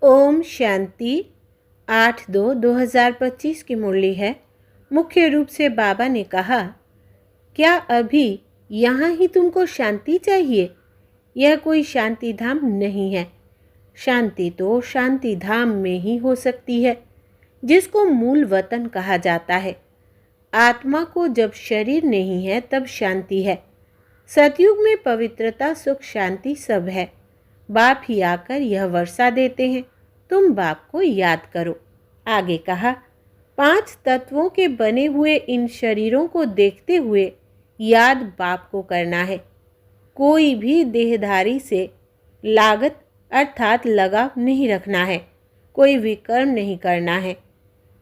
ओम शांति 8/2/2025 की मुरली है। मुख्य रूप से बाबा ने कहा, क्या अभी यहाँ ही तुमको शांति चाहिए? यह कोई शांति धाम नहीं है। शांति तो शांति धाम में ही हो सकती है, जिसको मूल वतन कहा जाता है। आत्मा को जब शरीर नहीं है तब शांति है। सतयुग में पवित्रता, सुख, शांति सब है। बाप ही आकर यह वर्षा देते हैं। तुम बाप को याद करो। आगे कहा, 5 तत्वों के बने हुए इन शरीरों को देखते हुए याद बाप को करना है। कोई भी देहधारी से लागत अर्थात लगाव नहीं रखना है। कोई विकर्म नहीं करना है।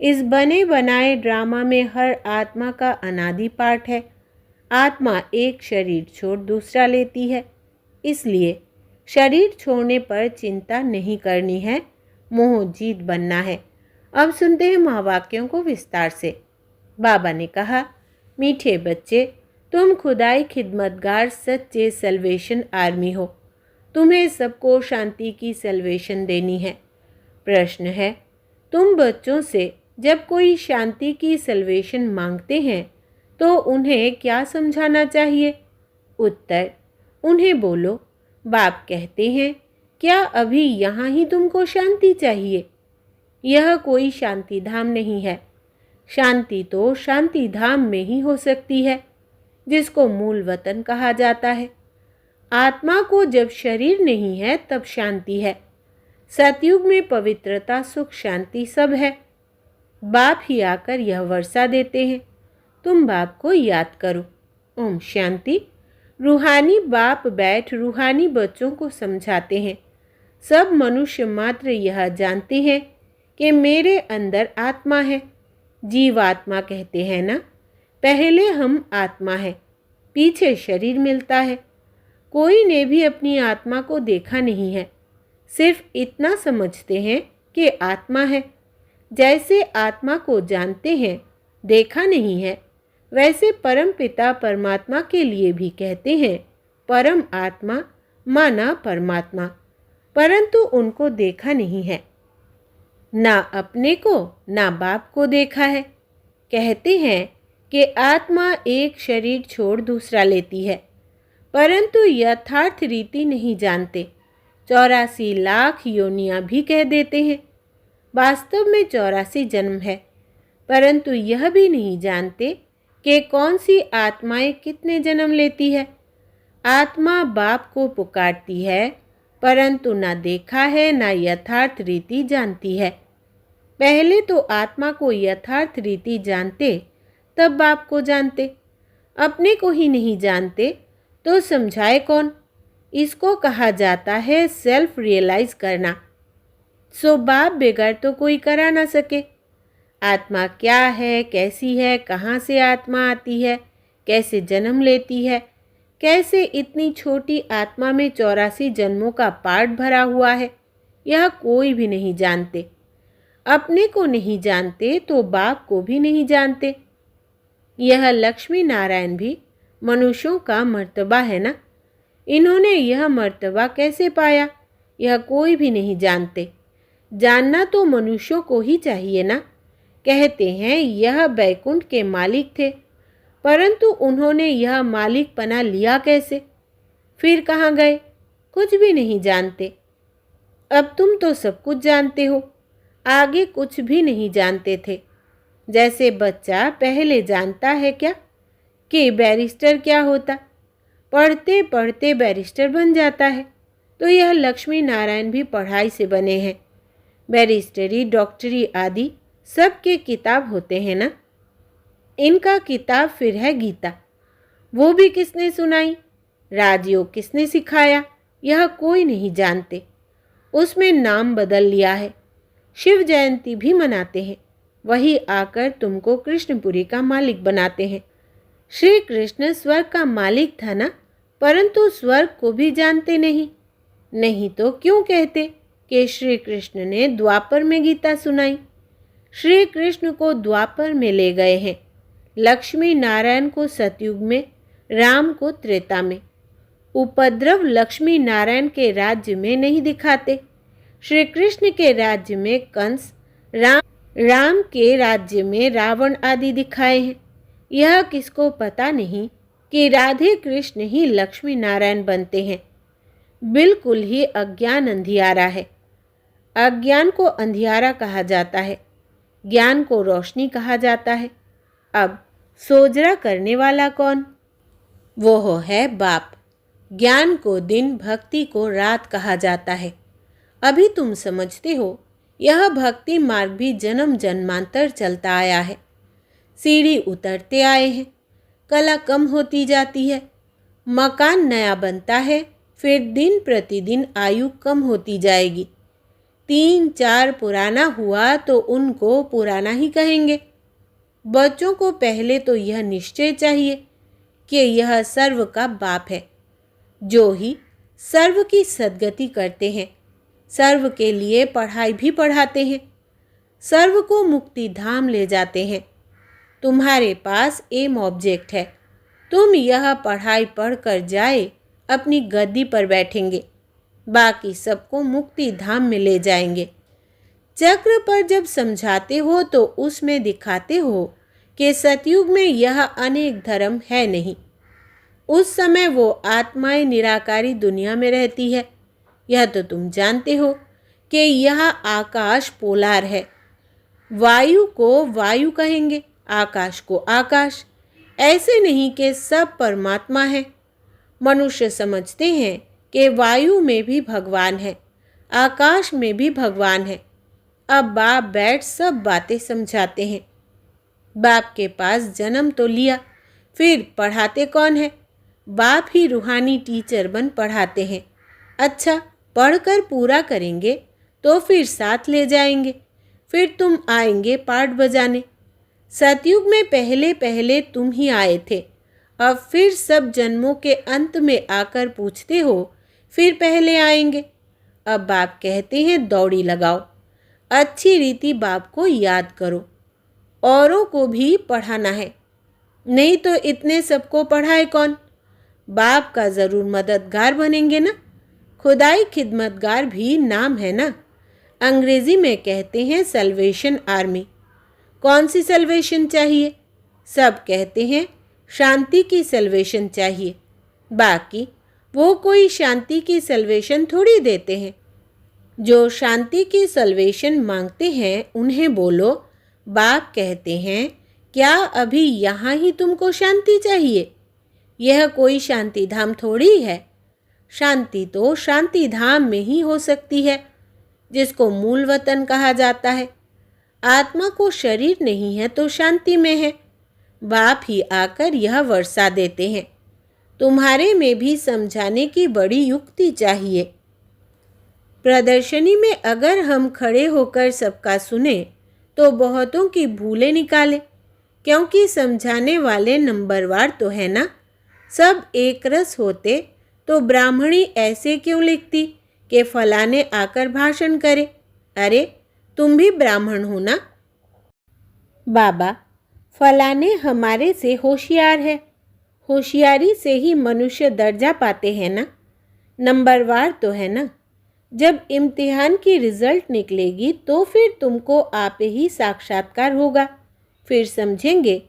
इस बने बनाए ड्रामा में हर आत्मा का अनादि पाठ है। आत्मा एक शरीर छोड़ दूसरा लेती है, इसलिए शरीर छोड़ने पर चिंता नहीं करनी है, मोह जीत बनना है। अब सुनते हैं महावाक्यों को विस्तार से। बाबा ने कहा, मीठे बच्चे, तुम खुदाई खिदमतगार सच्चे सल्वेशन आर्मी हो। तुम्हें सबको शांति की सल्वेशन देनी है। प्रश्न है, तुम बच्चों से जब कोई शांति की सल्वेशन मांगते हैं तो उन्हें क्या समझाना चाहिए? उत्तर, उन्हें बोलो, बाप कहते हैं, क्या अभी यहाँ ही तुमको शांति चाहिए? यह कोई शांति धाम नहीं है। शांति तो शांति धाम में ही हो सकती है, जिसको मूल वतन कहा जाता है। आत्मा को जब शरीर नहीं है तब शांति है। सतयुग में पवित्रता, सुख, शांति सब है। बाप ही आकर यह वर्षा देते हैं। तुम बाप को याद करो। ओम शांति। रूहानी बाप बैठ रूहानी बच्चों को समझाते हैं। सब मनुष्य मात्र यह जानते हैं कि मेरे अंदर आत्मा है। जीवात्मा कहते हैं ना। पहले हम आत्मा है, पीछे शरीर मिलता है। कोई ने भी अपनी आत्मा को देखा नहीं है। सिर्फ इतना समझते हैं कि आत्मा है। जैसे आत्मा को जानते हैं, देखा नहीं है, वैसे परम पिता परमात्मा के लिए भी कहते हैं परम आत्मा माना परमात्मा, परंतु उनको देखा नहीं है। ना अपने को ना बाप को देखा है। कहते हैं कि आत्मा एक शरीर छोड़ दूसरा लेती है, परंतु यथार्थ रीति नहीं जानते। 84 लाख योनियां भी कह देते हैं। वास्तव में 84 जन्म है, परंतु यह भी नहीं जानते कि कौन सी आत्माएं कितने जन्म लेती है। आत्मा बाप को पुकारती है, परंतु ना देखा है ना यथार्थ रीति जानती है। पहले तो आत्मा को यथार्थ रीति जानते, तब बाप को जानते। अपने को ही नहीं जानते तो समझाए कौन? इसको कहा जाता है सेल्फ रियलाइज करना। सो बाप बगैर तो कोई करा ना सके। आत्मा क्या है, कैसी है, कहाँ से आत्मा आती है, कैसे जन्म लेती है, कैसे इतनी छोटी आत्मा में 84 जन्मों का पार्ट भरा हुआ है, यह कोई भी नहीं जानते। अपने को नहीं जानते तो बाप को भी नहीं जानते। यह लक्ष्मी नारायण भी मनुष्यों का मर्तबा है ना। इन्होंने यह मर्तबा कैसे पाया, यह कोई भी नहीं जानते। जानना तो मनुष्यों को ही चाहिए ना। कहते हैं यह बैकुंठ के मालिक थे, परंतु उन्होंने यह मालिकपना लिया कैसे? फिर कहाँ गए? कुछ भी नहीं जानते। अब तुम तो सब कुछ जानते हो, आगे कुछ भी नहीं जानते थे। जैसे बच्चा पहले जानता है क्या कि बैरिस्टर क्या होता, पढ़ते पढ़ते बैरिस्टर बन जाता है। तो यह लक्ष्मी नारायण भी पढ़ाई से बने हैं। बैरिस्टरी, डॉक्टरी आदि सबके किताब होते हैं ना। इनका किताब फिर है गीता। वो भी किसने सुनाई, राजयोग किसने सिखाया, यह कोई नहीं जानते। उसमें नाम बदल लिया है। शिव जयंती भी मनाते हैं। वही आकर तुमको कृष्णपुरी का मालिक बनाते हैं। श्री कृष्ण स्वर्ग का मालिक था ना, परंतु स्वर्ग को भी जानते नहीं। नहीं तो क्यों कहते कि श्री कृष्ण ने द्वापर में गीता सुनाई? श्री कृष्ण को द्वापर में ले गए हैं, लक्ष्मी नारायण को सतयुग में, राम को त्रेता में। उपद्रव लक्ष्मी नारायण के राज्य में नहीं दिखाते, श्री कृष्ण के राज्य में कंस, राम के राज्य में रावण आदि दिखाए हैं। यह किसको पता नहीं कि राधे कृष्ण ही लक्ष्मी नारायण बनते हैं। बिल्कुल ही अज्ञान अंधियारा है। अज्ञान को अंधियारा कहा जाता है, ज्ञान को रोशनी कहा जाता है। अब सोजरा करने वाला कौन? वो है बाप। ज्ञान को दिन, भक्ति को रात कहा जाता है। अभी तुम समझते हो, यह भक्ति मार्ग भी जन्म जन्मांतर चलता आया है। सीढ़ी उतरते आए हैं, कला कम होती जाती है, मकान नया बनता है, फिर दिन प्रतिदिन आयु कम होती जाएगी। 3-4 पुराना हुआ तो उनको पुराना ही कहेंगे। बच्चों को पहले तो यह निश्चय चाहिए कि यह सर्व का बाप है, जो ही सर्व की सद्गति करते हैं, सर्व के लिए पढ़ाई भी पढ़ाते हैं, सर्व को मुक्ति धाम ले जाते हैं। तुम्हारे पास एम ऑब्जेक्ट है, तुम यह पढ़ाई पढ़कर जाए अपनी गद्दी पर बैठेंगे, बाकी सबको मुक्ति धाम में ले जाएंगे। चक्र पर जब समझाते हो तो उसमें दिखाते हो कि सतयुग में यह अनेक धर्म है नहीं। उस समय वो आत्माएं निराकारी दुनिया में रहती है। यह तो तुम जानते हो कि यह आकाश पोलार है। वायु को वायु कहेंगे, आकाश को आकाश। ऐसे नहीं कि सब परमात्मा है। मनुष्य समझते हैं कि वायु में भी भगवान है, आकाश में भी भगवान है। अब बाप बैठ सब बातें समझाते हैं। बाप के पास जन्म तो लिया, फिर पढ़ाते कौन है? बाप ही रूहानी टीचर बन पढ़ाते हैं। अच्छा, पढ़कर पूरा करेंगे तो फिर साथ ले जाएंगे, फिर तुम आएंगे पाठ बजाने। सतयुग में पहले पहले तुम ही आए थे, अब फिर सब जन्मों के अंत में आकर पूछते हो फिर पहले आएंगे। अब बाप कहते हैं दौड़ी लगाओ, अच्छी रीति बाप को याद करो, औरों को भी पढ़ाना है, नहीं तो इतने सबको पढ़ाए कौन? बाप का ज़रूर मददगार बनेंगे ना। खुदाई खिदमतगार भी नाम है ना। अंग्रेजी में कहते हैं सल्वेशन आर्मी। कौन सी सल्वेशन चाहिए? सब कहते हैं शांति की सल्वेशन चाहिए। बाकी वो कोई शांति की सल्वेशन थोड़ी देते हैं। जो शांति की सल्वेशन मांगते हैं उन्हें बोलो, बाप कहते हैं क्या अभी यहाँ ही तुमको शांति चाहिए? यह कोई शांति धाम थोड़ी है। शांति तो शांति धाम में ही हो सकती है, जिसको मूल वतन कहा जाता है। आत्मा को शरीर नहीं है तो शांति में है। बाप ही आकर यह वर्षा देते हैं। तुम्हारे में भी समझाने की बड़ी युक्ति चाहिए। प्रदर्शनी में अगर हम खड़े होकर सबका सुने तो बहुतों की भूलें निकालें, क्योंकि समझाने वाले नंबरवार तो है ना। सब एक रस होते तो ब्राह्मणी ऐसे क्यों लिखती कि फलाने आकर भाषण करे? अरे तुम भी ब्राह्मण हो ना। बाबा, फलाने हमारे से होशियार है। होशियारी से ही मनुष्य दर्जा पाते हैं ना। नंबरवार तो है ना। जब इम्तिहान की रिजल्ट निकलेगी तो फिर तुमको आप ही साक्षात्कार होगा, फिर समझेंगे।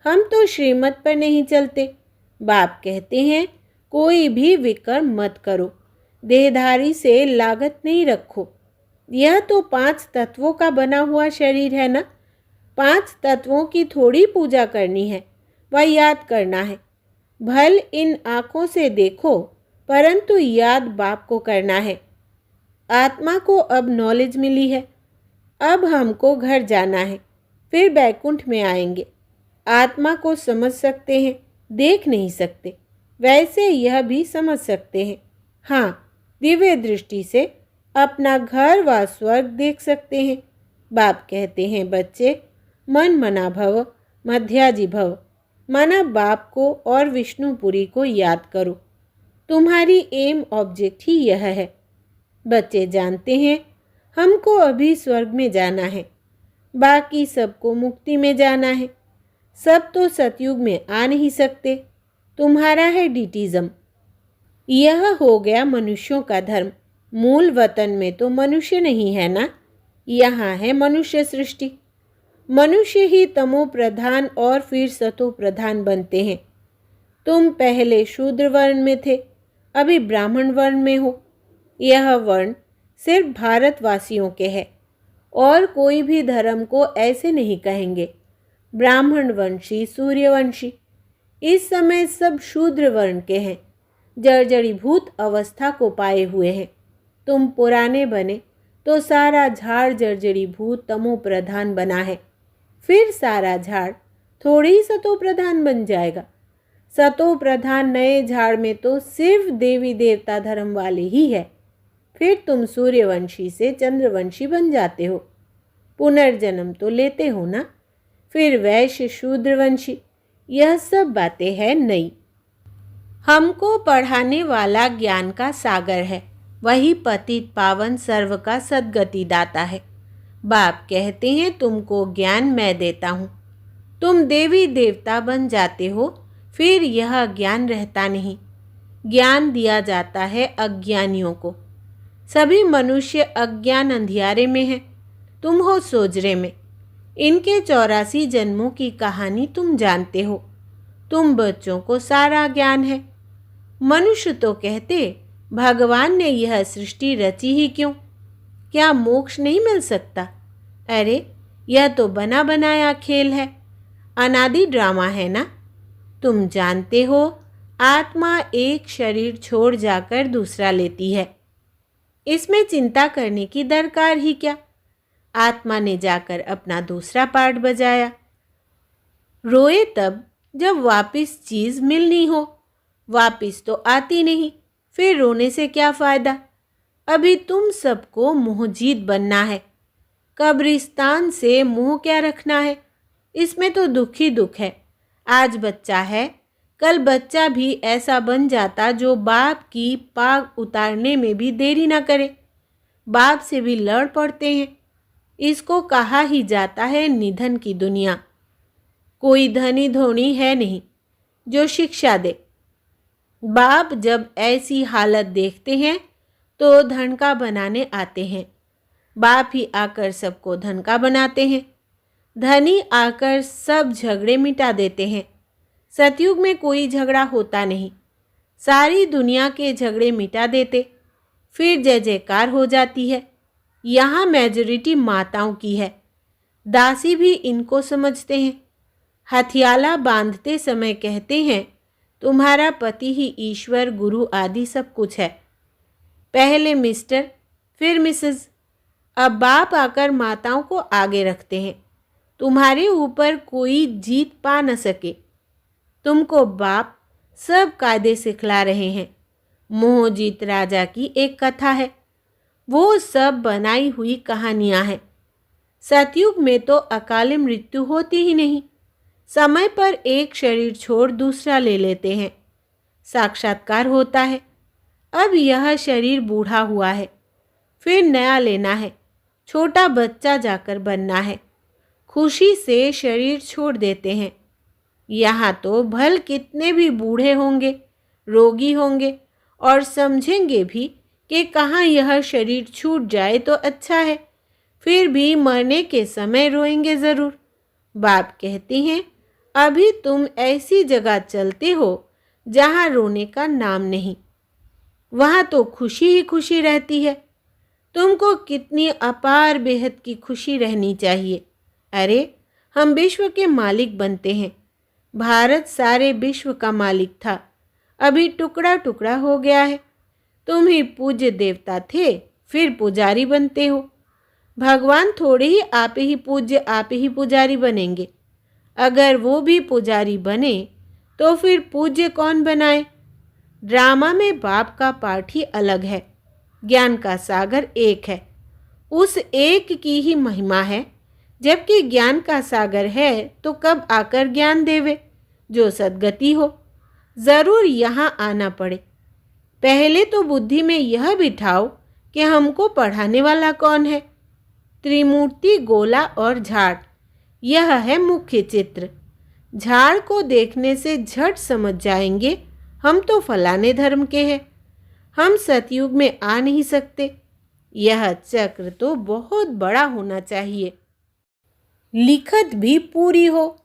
हम तो श्रीमत पर नहीं चलते। बाप कहते हैं कोई भी विकर्म मत करो, देहधारी से लागत नहीं रखो। यह तो 5 तत्वों का बना हुआ शरीर है ना। 5 तत्वों की थोड़ी पूजा करनी है, वह याद करना है। भल इन आँखों से देखो, परंतु याद बाप को करना है। आत्मा को अब नॉलेज मिली है, अब हमको घर जाना है, फिर बैकुंठ में आएंगे। आत्मा को समझ सकते हैं, देख नहीं सकते। वैसे यह भी समझ सकते हैं। हाँ, दिव्य दृष्टि से अपना घर व स्वर्ग देख सकते हैं। बाप कहते हैं बच्चे, मन मना भव मध्याजी भव, माना बाप को और विष्णुपुरी को याद करो। तुम्हारी एम ऑब्जेक्ट ही यह है। बच्चे जानते हैं हमको अभी स्वर्ग में जाना है, बाकी सबको मुक्ति में जाना है। सब तो सतयुग में आ नहीं सकते। तुम्हारा है डिटिज्म। यह हो गया मनुष्यों का धर्म, मूल वतन में तो मनुष्य नहीं है ना, यहाँ है मनुष्य सृष्टि। मनुष्य ही तमो प्रधान और फिर सतो प्रधान बनते हैं। तुम पहले शूद्र वर्ण में थे, अभी ब्राह्मण वर्ण में हो। यह वर्ण सिर्फ भारतवासियों के है, और कोई भी धर्म को ऐसे नहीं कहेंगे। ब्राह्मण वंशी, सूर्यवंशी, इस समय सब शूद्र वर्ण के हैं, जर्जरीभूत अवस्था को पाए हुए हैं। तुम पुराने बने तो सारा झाड़ जर्जरीभूत तमो प्रधान बना है, फिर सारा झाड़ थोड़ी ही सतो प्रधान बन जाएगा। सतो प्रधान नए झाड़ में तो सिर्फ देवी देवता धर्म वाले ही है। फिर तुम सूर्यवंशी से चंद्रवंशी बन जाते हो, पुनर्जन्म तो लेते हो ना। फिर वैश्य शूद्रवंशी, यह सब बातें हैं नई। हमको पढ़ाने वाला ज्ञान का सागर है, वही पतित पावन सर्व का सद्गति दाता है। बाप कहते हैं तुमको ज्ञान मैं देता हूँ, तुम देवी देवता बन जाते हो, फिर यह ज्ञान रहता नहीं। ज्ञान दिया जाता है अज्ञानियों को। सभी मनुष्य अज्ञान अंधियारे में हैं, तुम हो सोजरे में। इनके 84 जन्मों की कहानी तुम जानते हो। तुम बच्चों को सारा ज्ञान है। मनुष्य तो कहते भगवान ने यह सृष्टि रची ही क्यों, क्या मोक्ष नहीं मिल सकता? अरे यह तो बना बनाया खेल है, अनादि ड्रामा है ना। तुम जानते हो आत्मा एक शरीर छोड़ जाकर दूसरा लेती है, इसमें चिंता करने की दरकार ही क्या। आत्मा ने जाकर अपना दूसरा पार्ट बजाया। रोए तब जब वापिस चीज़ मिलनी हो, वापिस तो आती नहीं, फिर रोने से क्या फ़ायदा। अभी तुम सबको मुँहजीत बनना है। कब्रिस्तान से मुँह क्या रखना है, इसमें तो दुख ही दुख है। आज बच्चा है, कल बच्चा भी ऐसा बन जाता जो बाप की पाग उतारने में भी देरी ना करे। बाप से भी लड़ पड़ते हैं। इसको कहा ही जाता है निधन की दुनिया। कोई धनी धोनी है नहीं जो शिक्षा दे। बाप जब ऐसी हालत देखते हैं तो धन का बनाने आते हैं। बाप ही आकर सबको धन का बनाते हैं। धनी आकर सब झगड़े मिटा देते हैं। सतयुग में कोई झगड़ा होता नहीं, सारी दुनिया के झगड़े मिटा देते, फिर जय जयकार हो जाती है। यहाँ मेजॉरिटी माताओं की है, दासी भी इनको समझते हैं। हथियाला बांधते समय कहते हैं तुम्हारा पति ही ईश्वर गुरु आदि सब कुछ है। पहले मिस्टर फिर मिसेस। अब बाप आकर माताओं को आगे रखते हैं, तुम्हारे ऊपर कोई जीत पा न सके। तुमको बाप सब कायदे सिखला रहे हैं। मोहजीत राजा की एक कथा है, वो सब बनाई हुई कहानियाँ हैं। सतयुग में तो अकाल मृत्यु होती ही नहीं, समय पर एक शरीर छोड़ दूसरा ले लेते हैं। साक्षात्कार होता है। अब यह शरीर बूढ़ा हुआ है, फिर नया लेना है। छोटा बच्चा जाकर बनना है। खुशी से शरीर छोड़ देते हैं। यहाँ तो भल कितने भी बूढ़े होंगे, रोगी होंगे और समझेंगे भी कि कहाँ यह शरीर छूट जाए तो अच्छा है, फिर भी मरने के समय रोएंगे ज़रूर। बाप कहते हैं अभी तुम ऐसी जगह चलते हो जहाँ रोने का नाम नहीं, वहाँ तो खुशी ही खुशी रहती है। तुमको कितनी अपार बेहद की खुशी रहनी चाहिए। अरे हम विश्व के मालिक बनते हैं। भारत सारे विश्व का मालिक था, अभी टुकड़ा टुकड़ा हो गया है। तुम ही पूज्य देवता थे, फिर पुजारी बनते हो। भगवान थोड़े ही आप ही पूज्य आप ही पुजारी बनेंगे। अगर वो भी पुजारी बने तो फिर पूज्य कौन बनाए। ड्रामा में बाप का पाठ ही अलग है, ज्ञान का सागर एक है, उस एक की ही महिमा है। जबकि ज्ञान का सागर है तो कब आकर ज्ञान देवे जो सद्गति हो। ज़रूर यहाँ आना पड़े। पहले तो बुद्धि में यह बिठाओ कि हमको पढ़ाने वाला कौन है। त्रिमूर्ति, गोला और झाड़, यह है मुख्य चित्र। झाड़ को देखने से झट समझ जाएंगे हम तो फलाने धर्म के हैं। हम सतयुग में आ नहीं सकते। यह चक्र तो बहुत बड़ा होना चाहिए। लिखत भी पूरी हो।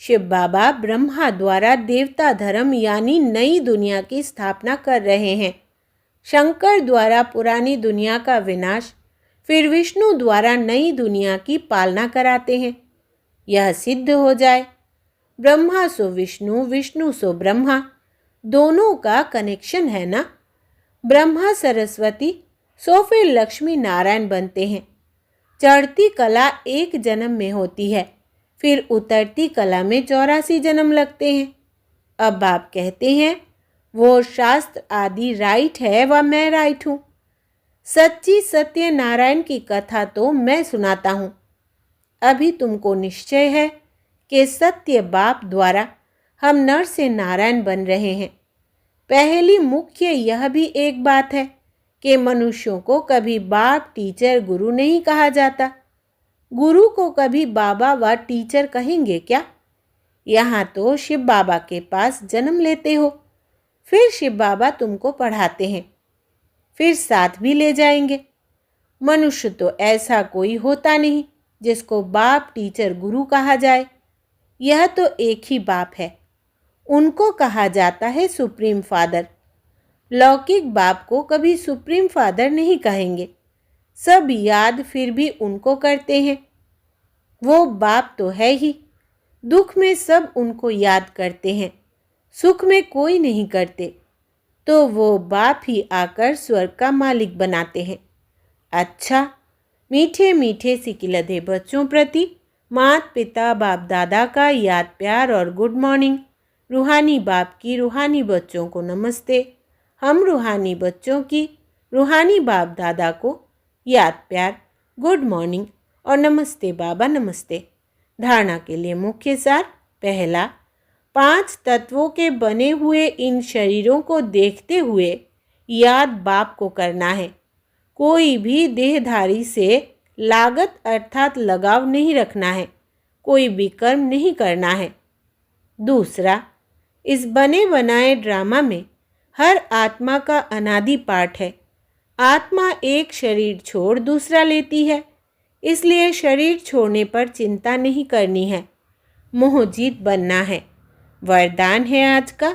शिव बाबा ब्रह्मा द्वारा देवता धर्म यानी नई दुनिया की स्थापना कर रहे हैं। शंकर द्वारा पुरानी दुनिया का विनाश, फिर विष्णु द्वारा नई दुनिया की पालना कराते हैं। यह सिद्ध हो जाए, ब्रह्मा सो विष्णु, विष्णु सो ब्रह्मा, दोनों का कनेक्शन है ना। ब्रह्मा सरस्वती सो फिर लक्ष्मी नारायण बनते हैं। चढ़ती कला एक जन्म में होती है, फिर उतरती कला में 84 जन्म लगते हैं। अब आप कहते हैं वो शास्त्र आदि राइट है व मैं राइट हूँ। सच्ची सत्य नारायण की कथा तो मैं सुनाता हूँ। अभी तुमको निश्चय है कि सत्य बाप द्वारा हम नर से नारायण बन रहे हैं। पहली मुख्य यह भी एक बात है कि मनुष्यों को कभी बाप, टीचर, गुरु नहीं कहा जाता। गुरु को कभी बाबा व टीचर कहेंगे क्या? यहाँ तो शिव बाबा के पास जन्म लेते हो, फिर शिव बाबा तुमको पढ़ाते हैं, फिर साथ भी ले जाएंगे। मनुष्य तो ऐसा कोई होता नहीं जिसको बाप, टीचर, गुरु कहा जाए। यह तो एक ही बाप है, उनको कहा जाता है सुप्रीम फादर। लौकिक बाप को कभी सुप्रीम फादर नहीं कहेंगे। सब याद फिर भी उनको करते हैं। वो बाप तो है ही। दुख में सब उनको याद करते हैं, सुख में कोई नहीं करते। तो वो बाप ही आकर स्वर्ग का मालिक बनाते हैं। अच्छा, मीठे मीठे सिकिलधे बच्चों प्रति माता पिता बाप दादा का याद प्यार और गुड मॉर्निंग। रूहानी बाप की रूहानी बच्चों को नमस्ते। हम रूहानी बच्चों की रूहानी बाप दादा को याद प्यार, गुड मॉर्निंग और नमस्ते बाबा नमस्ते। धारणा के लिए मुख्य सार। पहला, 5 तत्वों के बने हुए इन शरीरों को देखते हुए याद बाप को करना है। कोई भी देहधारी से लागत अर्थात लगाव नहीं रखना है, कोई भी कर्म नहीं करना है। दूसरा, इस बने बनाए ड्रामा में हर आत्मा का अनादि पार्ट है। आत्मा एक शरीर छोड़ दूसरा लेती है, इसलिए शरीर छोड़ने पर चिंता नहीं करनी है। मोहजीत बनना है। वरदान है आज का,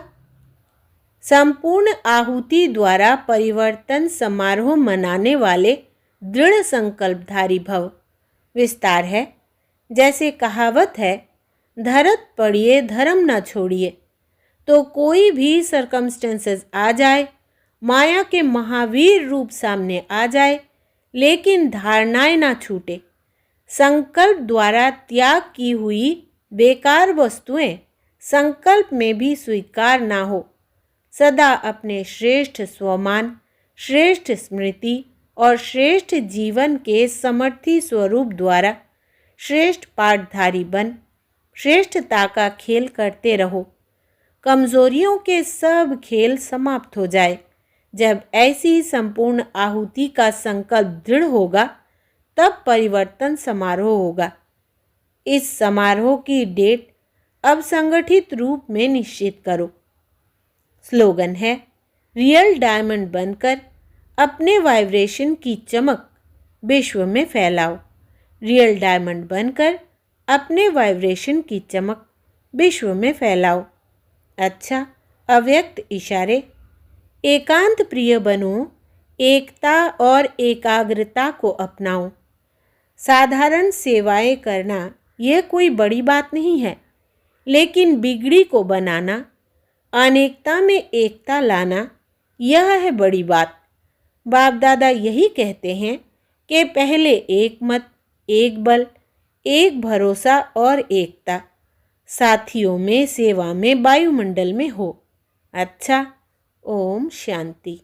संपूर्ण आहुति द्वारा परिवर्तन समारोह मनाने वाले दृढ़ संकल्पधारी भव। विस्तार है, जैसे कहावत है, धरत पड़िए धर्म न छोड़िए। तो कोई भी सर्कमस्टेंसेस आ जाए, माया के महावीर रूप सामने आ जाए, लेकिन धारणाएं ना छूटे। संकल्प द्वारा त्याग की हुई बेकार वस्तुएं संकल्प में भी स्वीकार ना हो। सदा अपने श्रेष्ठ स्वमान, श्रेष्ठ स्मृति और श्रेष्ठ जीवन के समर्थी स्वरूप द्वारा श्रेष्ठ पाठधारी बन श्रेष्ठता का खेल करते रहो। कमजोरियों के सब खेल समाप्त हो जाए। जब ऐसी संपूर्ण आहुति का संकल्प दृढ़ होगा, तब परिवर्तन समारोह होगा। इस समारोह की डेट अब संगठित रूप में निश्चित करो। स्लोगन है, रियल डायमंड बनकर अपने वाइब्रेशन की चमक विश्व में फैलाओ। रियल डायमंड बनकर अपने वाइब्रेशन की चमक विश्व में फैलाओ। अच्छा, अव्यक्त इशारे। एकांत प्रिय बनो, एकता और एकाग्रता को अपनाओ। साधारण सेवाएं करना यह कोई बड़ी बात नहीं है, लेकिन बिगड़ी को बनाना, अनेकता में एकता लाना, यह है बड़ी बात। बाप दादा यही कहते हैं कि पहले एक मत, एक बल, एक भरोसा और एकता, साथियों में, सेवा में, वायुमंडल में हो। अच्छा, ओम शांति।